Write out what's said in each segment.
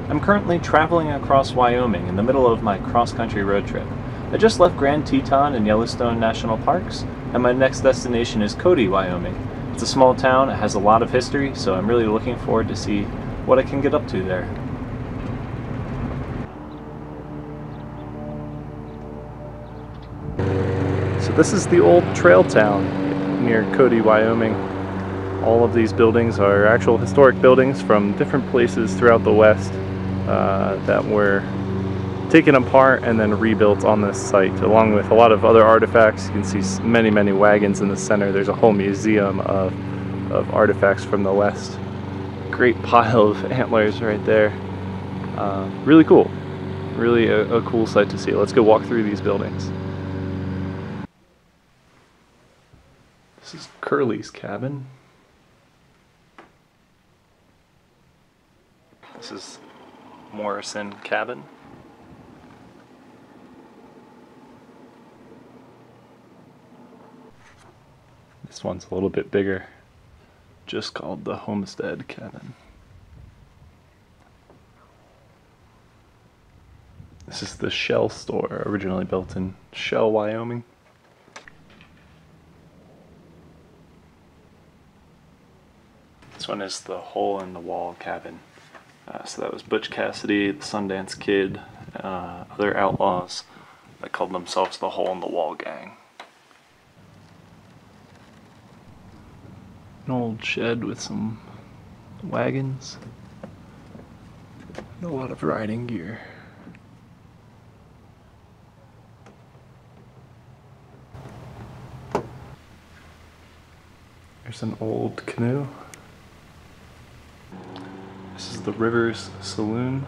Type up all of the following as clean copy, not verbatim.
I'm currently traveling across Wyoming in the middle of my cross-country road trip. I just left Grand Teton and Yellowstone National Parks, and my next destination is Cody, Wyoming. It's a small town, it has a lot of history, so I'm really looking forward to see what I can get up to there. So this is the old trail town near Cody, Wyoming. All of these buildings are actual historic buildings from different places throughout the West that were taken apart and then rebuilt on this site, along with a lot of other artifacts. You can see many, many wagons in the center. There's a whole museum of artifacts from the West. Great pile of antlers right there. Really cool. Really a cool sight to see. Let's go walk through these buildings. This is Curly's cabin. This is Morrison cabin. This one's a little bit bigger, just called the Homestead cabin. This is the Shell store, originally built in Shell, Wyoming. This one is the Hole in the Wall cabin. So that was Butch Cassidy, the Sundance Kid, other outlaws that called themselves the Hole in the Wall Gang. An old shed with some wagons and a lot of riding gear. There's an old canoe. This is the Rivers Saloon,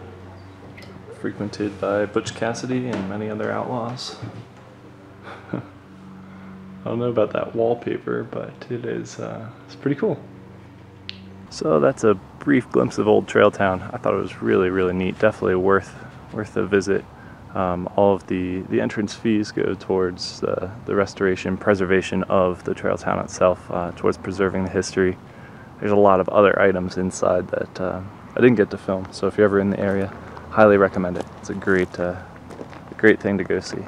frequented by Butch Cassidy and many other outlaws. I don't know about that wallpaper, but it is it's pretty cool. So that's a brief glimpse of Old Trail Town. I thought it was really, really neat. Definitely worth a visit. All of the entrance fees go towards the restoration, preservation of the trail town itself, towards preserving the history. There's a lot of other items inside that I didn't get to film, so if you're ever in the area, highly recommend it. It's a great thing to go see.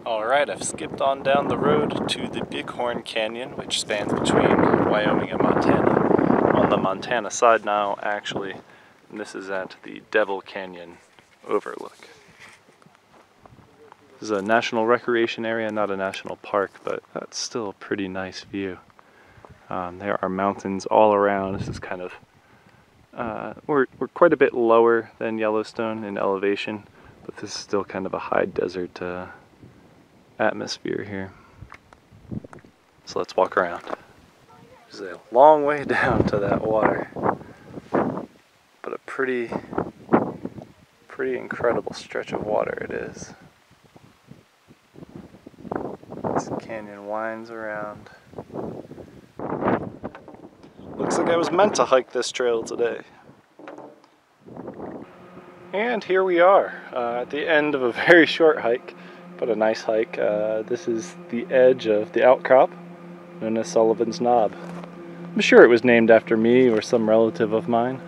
Alright, I've skipped on down the road to the Bighorn Canyon, which spans between Wyoming and Montana. On the Montana side now, actually, and this is at the Devil Canyon overlook. This is a national recreation area, not a national park, but that's still a pretty nice view. There are mountains all around. This is kind of, we're quite a bit lower than Yellowstone in elevation, but this is still kind of a high desert atmosphere here. So let's walk around. There's a long way down to that water, but a pretty incredible stretch of water it is. This canyon winds around. Looks like I was meant to hike this trail today. And here we are at the end of a very short hike, but a nice hike. This is the edge of the outcrop known as Sullivan's Knob. I'm sure it was named after me or some relative of mine.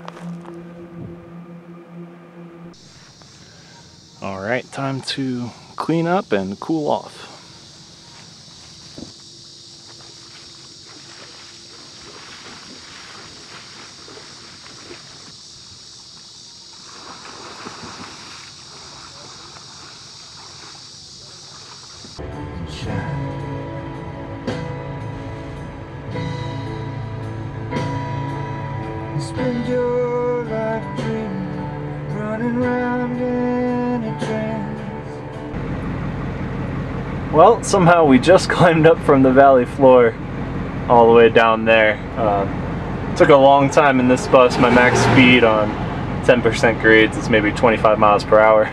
Alright, time to clean up and cool off. Spend your life dreaming, running round in a trance. Well, somehow we just climbed up from the valley floor all the way down there. Took a long time in this bus. My max speed on 10% grades is maybe 25 miles per hour.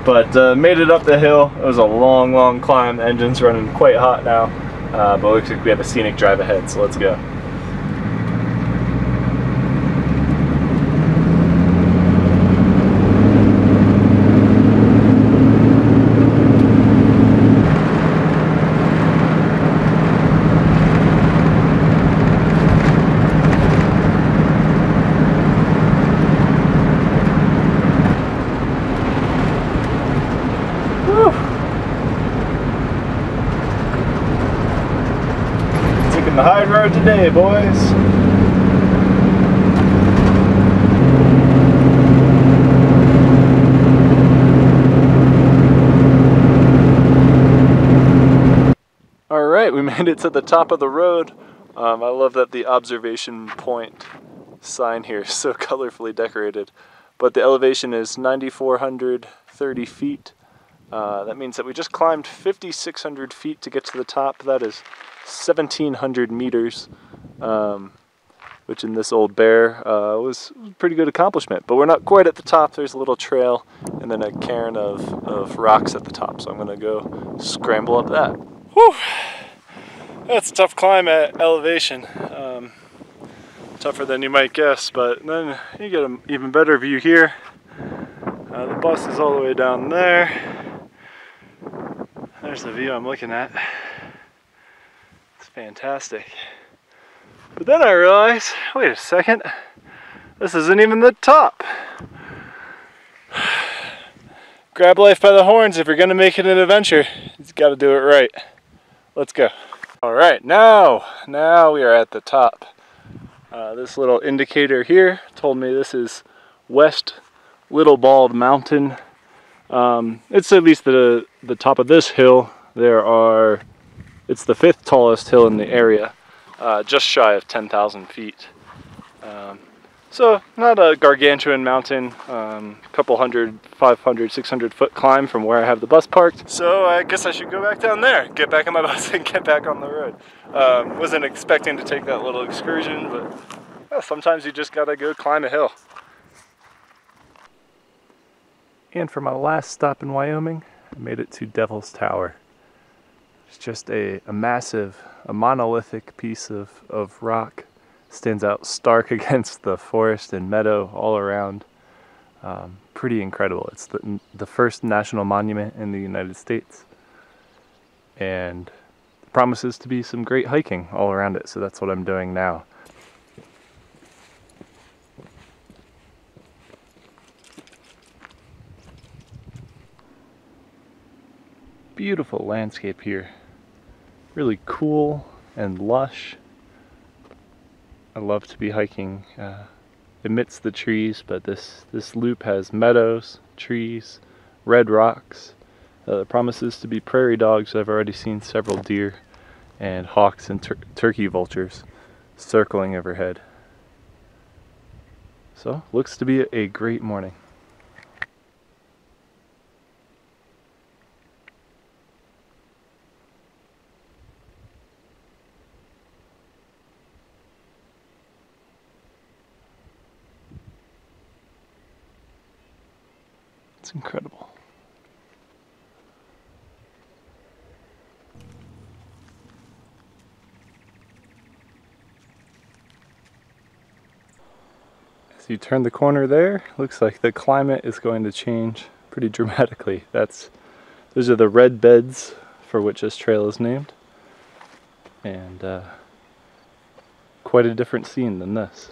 But made it up the hill. It was a long climb. The engine's running quite hot now. But it looks like we have a scenic drive ahead, so let's go. Taking the high road today, boys. All right, we made it to the top of the road. I love that the observation point sign here is so colorfully decorated. But the elevation is 9,430 feet. That means that we just climbed 5,600 feet to get to the top. That is 1,700 meters, which in this old bear was a pretty good accomplishment. But we're not quite at the top. There's a little trail and then a cairn of rocks at the top. So I'm gonna go scramble up that. Whew. That's a tough climb at elevation. Tougher than you might guess, but then you get an even better view here. The bus is all the way down there. There's the view I'm looking at. It's fantastic. But then I realized, wait a second, this isn't even the top. Grab life by the horns if you're gonna make it an adventure. You've got to do it right. Let's go. All right, now we are at the top. This little indicator here told me this is West Little Bald Mountain. It's at least the top of this hill. It's the 5th tallest hill in the area, just shy of 10,000 feet. So not a gargantuan mountain, couple hundred, 500, 600 foot climb from where I have the bus parked. So I guess I should go back down there, get back on my bus and get back on the road. Wasn't expecting to take that little excursion, but sometimes you just gotta go climb a hill. And for my last stop in Wyoming, I made it to Devil's Tower. It's just a massive, monolithic piece of rock. Stands out stark against the forest and meadow all around. Pretty incredible. It's the first national monument in the United States, and promises to be some great hiking all around it, so that's what I'm doing now. Beautiful landscape here. Really cool and lush. I love to be hiking amidst the trees, but this loop has meadows, trees, red rocks. Promises to be prairie dogs. I've already seen several deer and hawks and turkey vultures circling overhead. So, looks to be a great morning. It's incredible. As you turn the corner there, looks like the climate is going to change pretty dramatically. Those are the red beds for which this trail is named, and quite a different scene than this.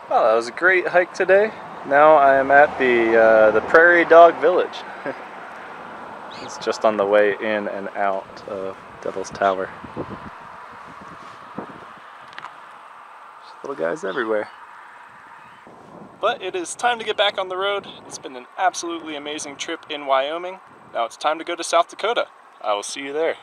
Well, that was a great hike today. Now I am at the Prairie Dog Village. It's just on the way in and out of Devil's Tower. Just little guys everywhere. But it is time to get back on the road. It's been an absolutely amazing trip in Wyoming. Now it's time to go to South Dakota. I will see you there.